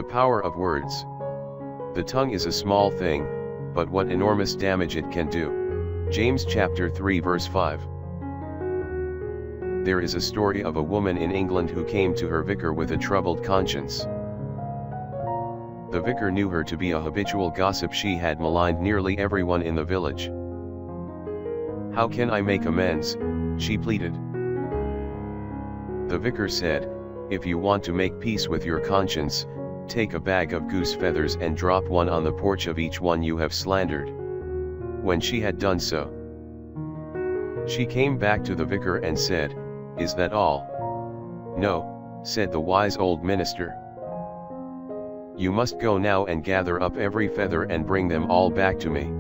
The power of words. The tongue is a small thing, but what enormous damage it can do. James chapter 3 verse 5. There is a story of a woman in England who came to her vicar with a troubled conscience. The vicar knew her to be a habitual gossip. She had maligned nearly everyone in the village. "How can I make amends?" she pleaded. The vicar said, "If you want to make peace with your conscience, take a bag of goose feathers and drop one on the porch of each one you have slandered." When she had done so, she came back to the vicar and said, "Is that all?" "No," said the wise old minister. "You must go now and gather up every feather and bring them all back to me."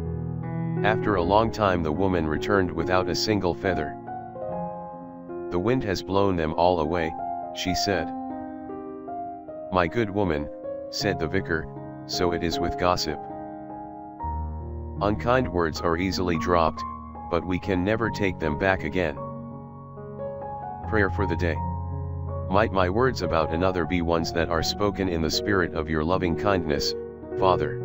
After a long time the woman returned without a single feather. "The wind has blown them all away," she said. "My good woman," said the vicar, "so it is with gossip. Unkind words are easily dropped, but we can never take them back again." Prayer for the day. Might my words about another be ones that are spoken in the spirit of your loving kindness, Father.